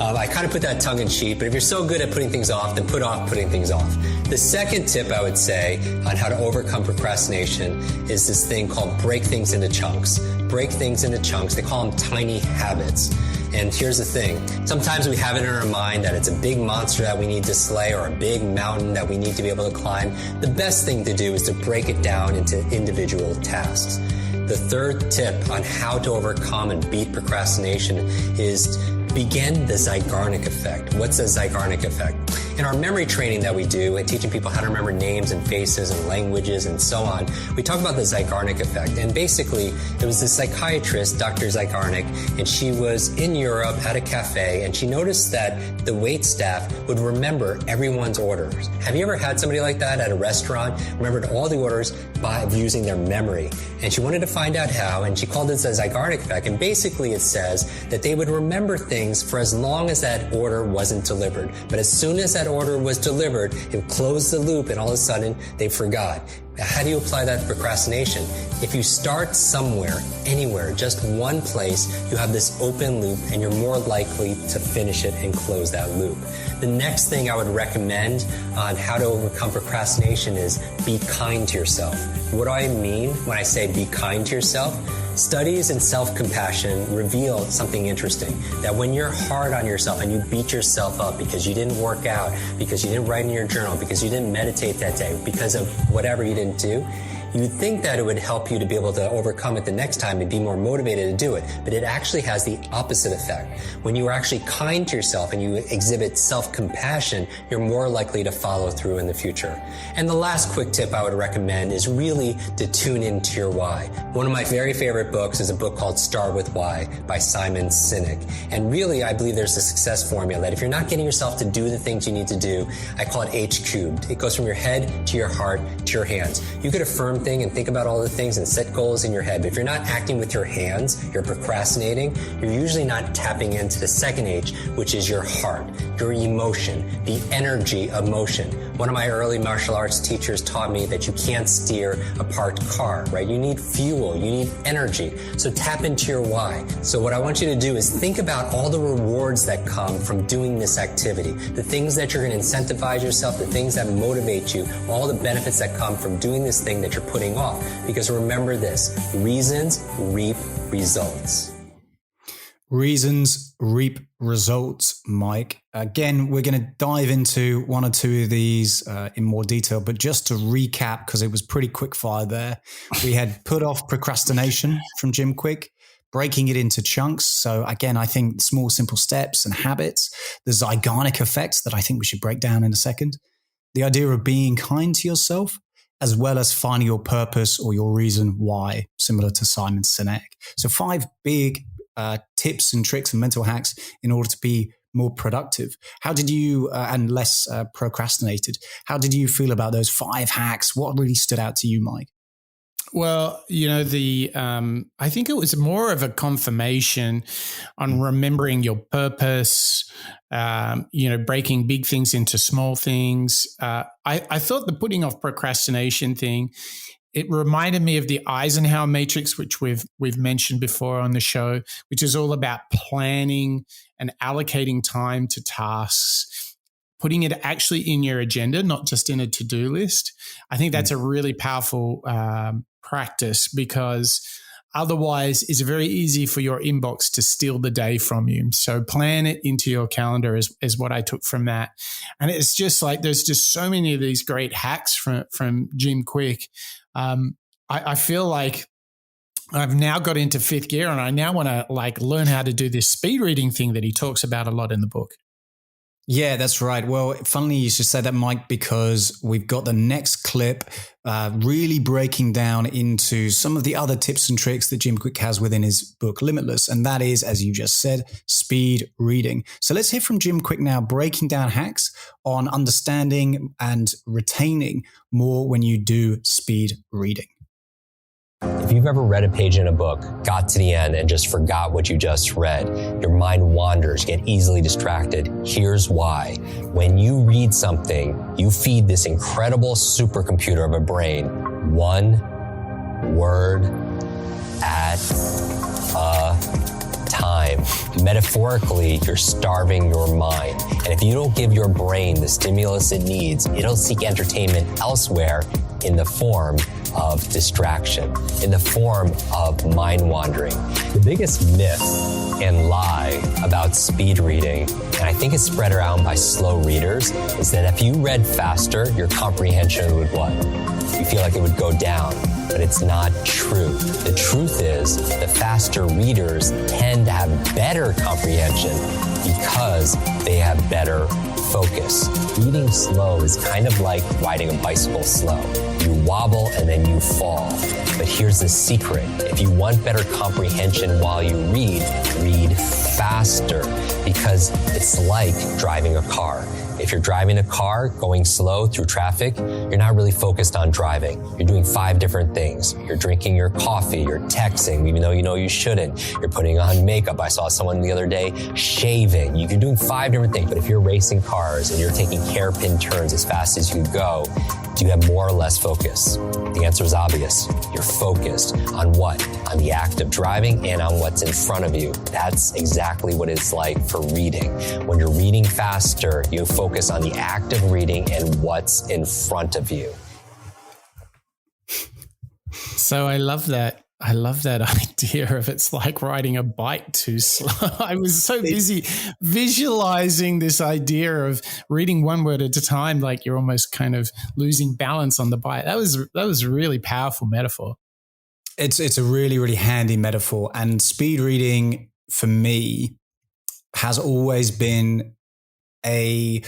I kind of put that tongue in cheek, but if you're so good at putting things off, then put off putting things off. The second tip I would say on how to overcome procrastination is this thing called break things into chunks. Break things into chunks. They call them tiny habits. And here's the thing. Sometimes we have it in our mind that it's a big monster that we need to slay or a big mountain that we need to be able to climb. The best thing to do is to break it down into individual tasks. The third tip on how to overcome and beat procrastination is begin the Zeigarnik effect. What's the Zeigarnik effect? In our memory training that we do and teaching people how to remember names and faces and languages and so on, we talk about the Zeigarnik effect. And basically, it was this psychiatrist, Dr. Zeigarnik, and she was in Europe at a cafe, and she noticed that the wait staff would remember everyone's orders. Have you ever had somebody like that at a restaurant? Remembered all the orders by using their memory. And she wanted to find out how, and she called it the Zeigarnik effect. And basically, it says that they would remember things for as long as that order wasn't delivered. But as soon as that order was delivered, it closed the loop, and all of a sudden they forgot. How do you apply that to procrastination? If you start somewhere, anywhere, just one place, you have this open loop and you're more likely to finish it and close that loop. The next thing I would recommend on how to overcome procrastination is be kind to yourself. What do I mean when I say be kind to yourself? Studies in self-compassion reveal something interesting, that when you're hard on yourself and you beat yourself up because you didn't work out, because you didn't write in your journal, because you didn't meditate that day, because of whatever you didn't do, you'd think that it would help you to be able to overcome it the next time and be more motivated to do it. But it actually has the opposite effect. When you are actually kind to yourself and you exhibit self-compassion, you're more likely to follow through in the future. And the last quick tip I would recommend is really to tune into your why. One of my very favorite books is a book called Start With Why by Simon Sinek. And really, I believe there's a success formula that if you're not getting yourself to do the things you need to do, I call it H cubed. It goes from your head to your heart to your hands. You could affirm thing and think about all the things and set goals in your head. But if you're not acting with your hands, you're procrastinating, you're usually not tapping into the second H, which is your heart, your emotion, the energy of motion. One of my early martial arts teachers taught me that you can't steer a parked car, right? You need fuel, you need energy. So tap into your why. So what I want you to do is think about all the rewards that come from doing this activity, the things that you're going to incentivize yourself, the things that motivate you, all the benefits that come from doing this thing that you're putting off. Because remember this, reasons reap results. Reasons reap results, Mike. Again, we're going to dive into one or two of these in more detail, but just to recap, because it was pretty quick fire there, we had put off procrastination from Jim Kwik, breaking it into chunks. So again, I think small, simple steps and habits, the Zeigarnik effect that I think we should break down in a second, the idea of being kind to yourself, as well as finding your purpose or your reason why, similar to Simon Sinek. So 5 big tips and tricks and mental hacks in order to be more productive. How did you, and less procrastinated, how did you feel about those 5 hacks? What really stood out to you, Mike? Well, I think it was more of a confirmation on remembering your purpose, breaking big things into small things. I thought the putting off procrastination thing, it reminded me of the Eisenhower matrix, which we've mentioned before on the show, which is all about planning and allocating time to tasks, putting it actually in your agenda, not just in a to-do list. I think that's a really powerful practice, because otherwise it's very easy for your inbox to steal the day from you. So plan it into your calendar is what I took from that. And it's just like, there's just so many of these great hacks from Jim Kwik. I feel like I've now got into 5th gear, and I now want to learn how to do this speed reading thing that he talks about a lot in the book. Yeah, that's right. Well, funnily you should say that, Mike, because we've got the next clip really breaking down into some of the other tips and tricks that Jim Kwik has within his book, Limitless. And that is, as you just said, speed reading. So let's hear from Jim Kwik now, breaking down hacks on understanding and retaining more when you do speed reading. If you've ever read a page in a book, got to the end and just forgot what you just read, your mind wanders, get easily distracted. Here's why. When you read something, you feed this incredible supercomputer of a brain 1 word at a time. Metaphorically, you're starving your mind. And if you don't give your brain the stimulus it needs, it'll seek entertainment elsewhere in the form of distraction, in the form of mind wandering. The biggest myth and lie about speed reading, and I think it's spread around by slow readers, is that if you read faster, your comprehension would what? You feel like it would go down, but it's not true. The truth is, the faster readers tend to have better comprehension because they have better focus. Reading slow is kind of like riding a bicycle slow. You wobble and then you fall. But here's the secret. If you want better comprehension while you read faster, because it's like driving a car. If you're driving a car going slow through traffic, you're not really focused on driving. You're doing 5 different things. You're drinking your coffee, you're texting, even though you know you shouldn't. You're putting on makeup. I saw someone the other day shaving. You're doing 5 different things. But if you're racing cars and you're taking hairpin turns as fast as you go, do you have more or less focus? The answer is obvious. You're focused on what? On the act of driving and on what's in front of you. That's exactly what it's like for reading. When you're reading faster, you focus on the act of reading and what's in front of you. So I love that. I love that idea of it's like riding a bike too slow. I was so busy visualizing this idea of reading 1 word at a time, like you're almost kind of losing balance on the bike. That was a really powerful metaphor. It's a really, really handy metaphor. And speed reading for me has always been a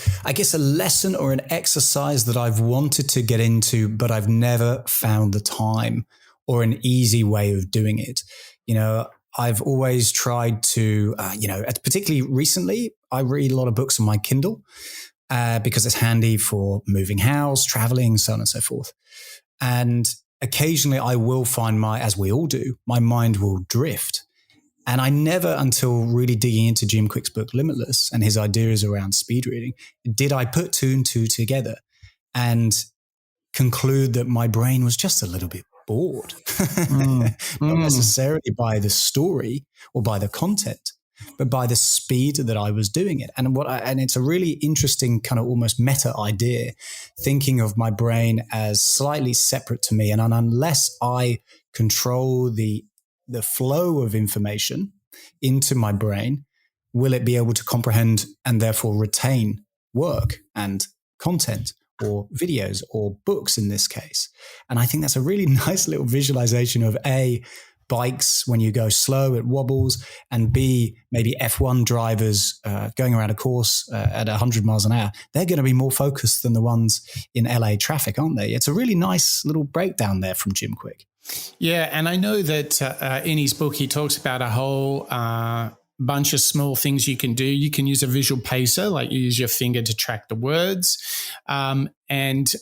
lesson or an exercise that I've wanted to get into, but I've never found the time or an easy way of doing it. I've always tried to, particularly recently, I read a lot of books on my Kindle because it's handy for moving house, traveling, so on and so forth. And occasionally I will find as we all do, my mind will drift. And I never, until really digging into Jim Kwik's book, Limitless, and his ideas around speed reading, did I put 2 and 2 together and conclude that my brain was just a little bit bored, not necessarily by the story or by the content, but by the speed that I was doing it. And it's a really interesting kind of almost meta idea, thinking of my brain as slightly separate to me. And unless I control the flow of information into my brain, will it be able to comprehend and therefore retain work and content or videos or books in this case? And I think that's a really nice little visualization of bikes when you go slow, it wobbles, and B, maybe F1 drivers going around a course at 100 miles an hour, they're going to be more focused than the ones in LA traffic, aren't they? It's a really nice little breakdown there from Jim Kwik. Yeah, and I know that in his book, he talks about a whole bunch of small things you can do. You can use a visual pacer, like you use your finger to track the words. And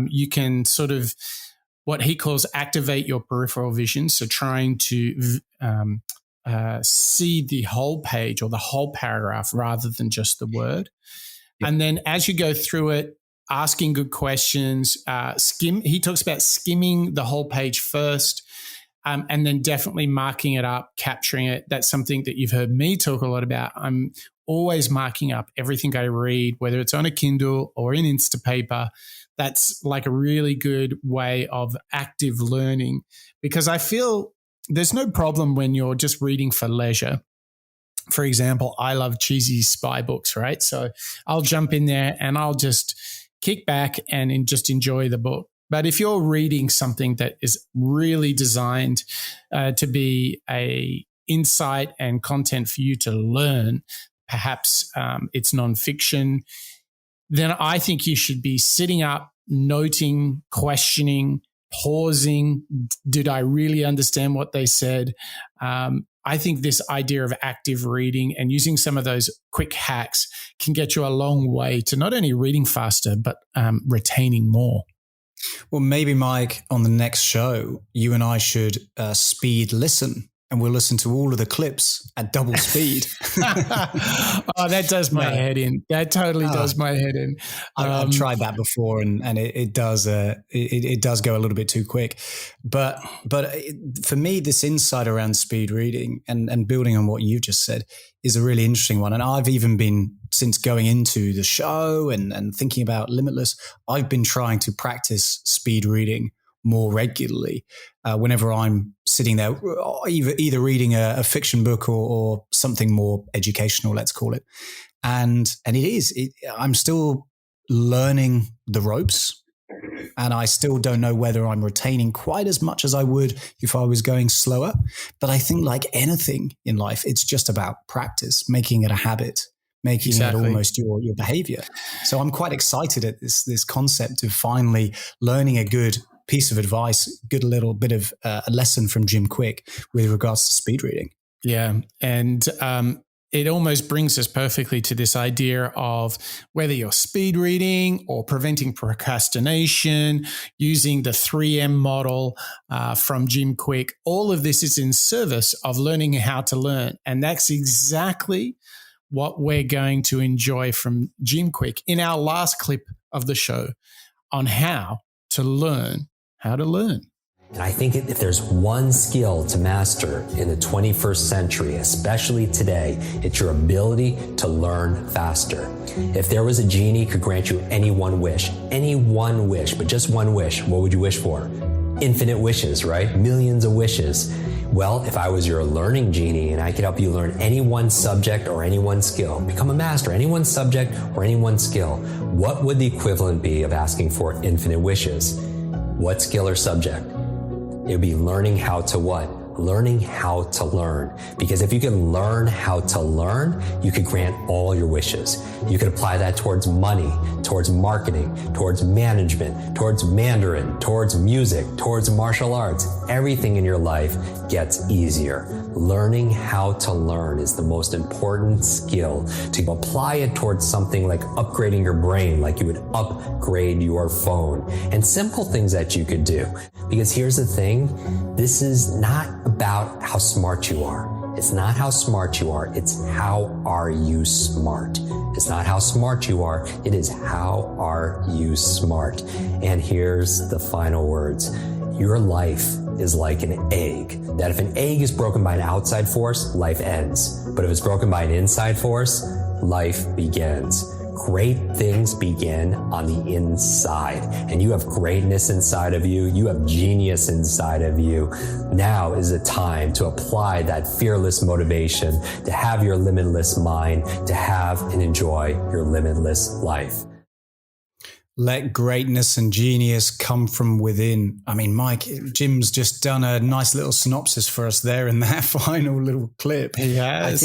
you can sort of what he calls activate your peripheral vision. So trying to see the whole page or the whole paragraph rather than just the word. Yep. And then as you go through it, asking good questions, he talks about skimming the whole page first. And then definitely marking it up, capturing it. That's something that you've heard me talk a lot about. I'm always marking up everything I read, whether it's on a Kindle or in Instapaper. That's like a really good way of active learning, because I feel there's no problem when you're just reading for leisure. For example, I love cheesy spy books, right? So I'll jump in there and I'll just kick back and just enjoy the book. But if you're reading something that is really designed to be a insight and content for you to learn, perhaps it's nonfiction, then I think you should be sitting up, noting, questioning, pausing. Did I really understand what they said? I think this idea of active reading and using some of those quick hacks can get you a long way to not only reading faster, but retaining more. Well, maybe, Mike, on the next show, you and I should speed listen, and we'll listen to all of the clips at double speed. Oh, that does my head in. That totally does my head in. I've tried that before, and it does it does go a little bit too quick. But for me, this insight around speed reading and building on what you just said is a really interesting one. And I've even been, since going into the show and thinking about Limitless, I've been trying to practice speed reading more regularly whenever I'm sitting there, either reading a fiction book or something more educational, let's call it. And I'm still learning the ropes, and I still don't know whether I'm retaining quite as much as I would if I was going slower. But I think, like anything in life, it's just about practice, making it a habit, making it almost your behavior. So I'm quite excited at this concept of finally learning a good piece of advice, good little bit of a lesson from Jim Kwik with regards to speed reading. Yeah. And it almost brings us perfectly to this idea of whether you're speed reading or preventing procrastination, using the 3M model from Jim Kwik. All of this is in service of learning how to learn. And that's exactly what we're going to enjoy from Jim Kwik in our last clip of the show on how to learn how to learn. And I think if there's one skill to master in the 21st century, especially today, it's your ability to learn faster. If there was a genie who could grant you any one wish, but just one wish, what would you wish for? Infinite wishes, right? Millions of wishes. Well, if I was your learning genie and I could help you learn any one subject or any one skill, become a master, any one subject or any one skill, what would the equivalent be of asking for infinite wishes? What skill or subject? It would be learning how to what? Learning how to learn. Because if you can learn how to learn, you could grant all your wishes. You could apply that towards money, towards marketing, towards management, towards Mandarin, towards music, towards martial arts. Everything in your life gets easier. Learning how to learn is the most important skill. To apply it towards something like upgrading your brain, like you would upgrade your phone, and simple things that you could do. Because here's the thing, this is not about how smart you are. It's not how smart you are. It's how are you smart. It's not how smart you are. It is how are you smart. And here's the final words. Your life is like an egg. That if an egg is broken by an outside force, life ends. But if it's broken by an inside force, life begins. Great things begin on the inside, and you have greatness inside of you. You have genius inside of you. Now is the time to apply that fearless motivation, to have your limitless mind, to have and enjoy your limitless life. let greatness and genius come from within. I mean, Mike, Jim's just done a nice little synopsis for us there in that final little clip. He has.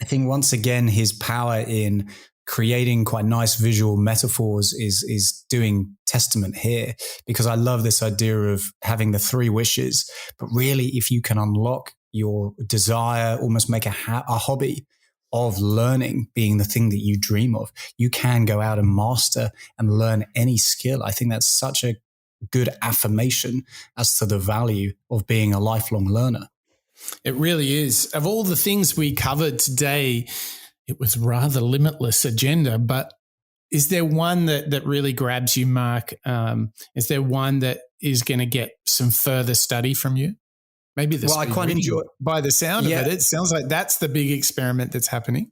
I think once again, his power in creating quite nice visual metaphors is doing testament here, because I love this idea of having the 3 wishes. But really, if you can unlock your desire, almost make a hobby of learning being the thing that you dream of, you can go out and master and learn any skill. I think that's such a good affirmation as to the value of being a lifelong learner. It really is. Of all the things we covered today, it was rather limitless agenda, but is there one that really grabs you, Mark? Is there one that is going to get some further study from you? Maybe I quite enjoy it. By the sound of it. It sounds like that's the big experiment that's happening.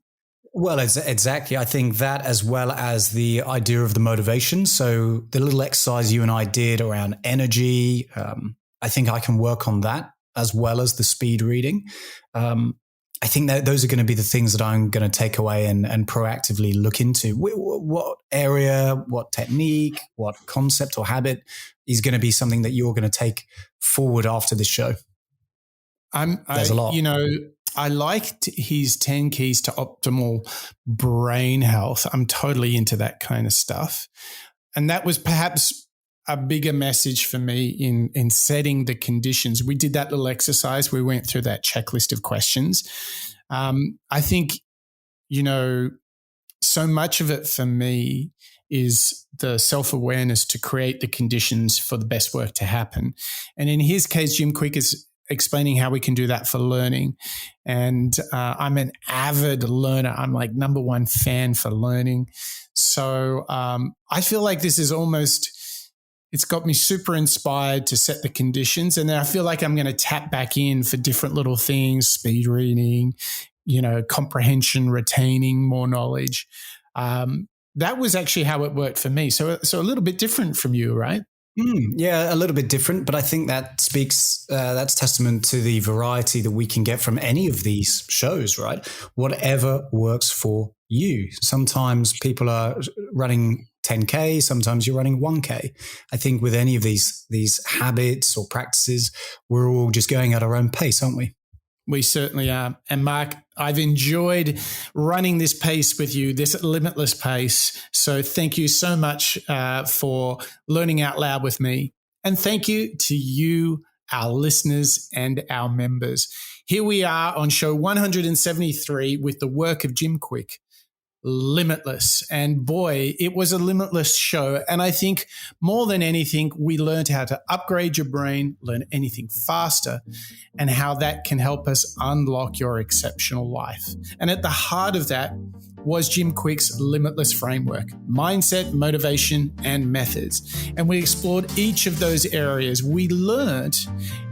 Well, exactly. I think that, as well as the idea of the motivation. So the little exercise you and I did around energy, I think I can work on that, as well as the speed reading. I think that those are going to be the things that I'm going to take away and proactively look into. What area, what technique, what concept or habit is going to be something that you're going to take forward after this show? There's a lot. I liked his 10 keys to optimal brain health. I'm totally into that kind of stuff. And that was perhaps a bigger message for me in setting the conditions. We did that little exercise. We went through that checklist of questions. I think, so much of it for me is the self-awareness to create the conditions for the best work to happen. And in his case, Jim Kwik is explaining how we can do that for learning. And I'm an avid learner. I'm like number one fan for learning. So I feel like this is it's got me super inspired to set the conditions. And then I feel like I'm going to tap back in for different little things, speed reading, comprehension, retaining more knowledge. That was actually how it worked for me. So a little bit different from you, right? Yeah, a little bit different, but I think that speaks, that's testament to the variety that we can get from any of these shows, right? Whatever works for you. Sometimes people are running 10K, sometimes you're running 1K. I think with any of these habits or practices, we're all just going at our own pace, aren't we? We certainly are. And Mark, I've enjoyed running this pace with you, this limitless pace. So thank you so much for learning out loud with me. And thank you to you, our listeners and our members. Here we are on show 173 with the work of Jim Kwik, Limitless. And boy, it was a limitless show. And I think more than anything, we learned how to upgrade your brain, learn anything faster, and how that can help us unlock your exceptional life. And at the heart of that was Jim Kwik's Limitless framework, mindset, motivation, and methods. And we explored each of those areas. We learned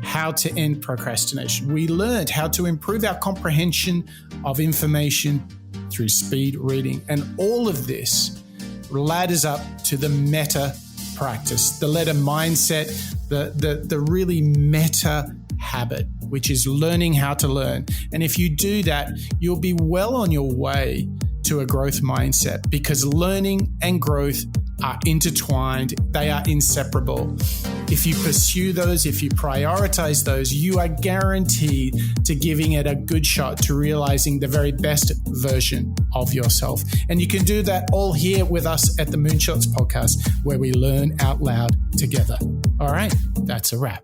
how to end procrastination. We learned how to improve our comprehension of information through speed reading. And all of this ladders up to the meta practice, the letter mindset, the really meta habit, which is learning how to learn. And if you do that, you'll be well on your way to a growth mindset, because learning and growth are intertwined. They are inseparable. If you pursue those, if you prioritize those, you are guaranteed to giving it a good shot to realizing the very best version of yourself. And you can do that all here with us at the Moonshots podcast, where we learn out loud together. All right, that's a wrap.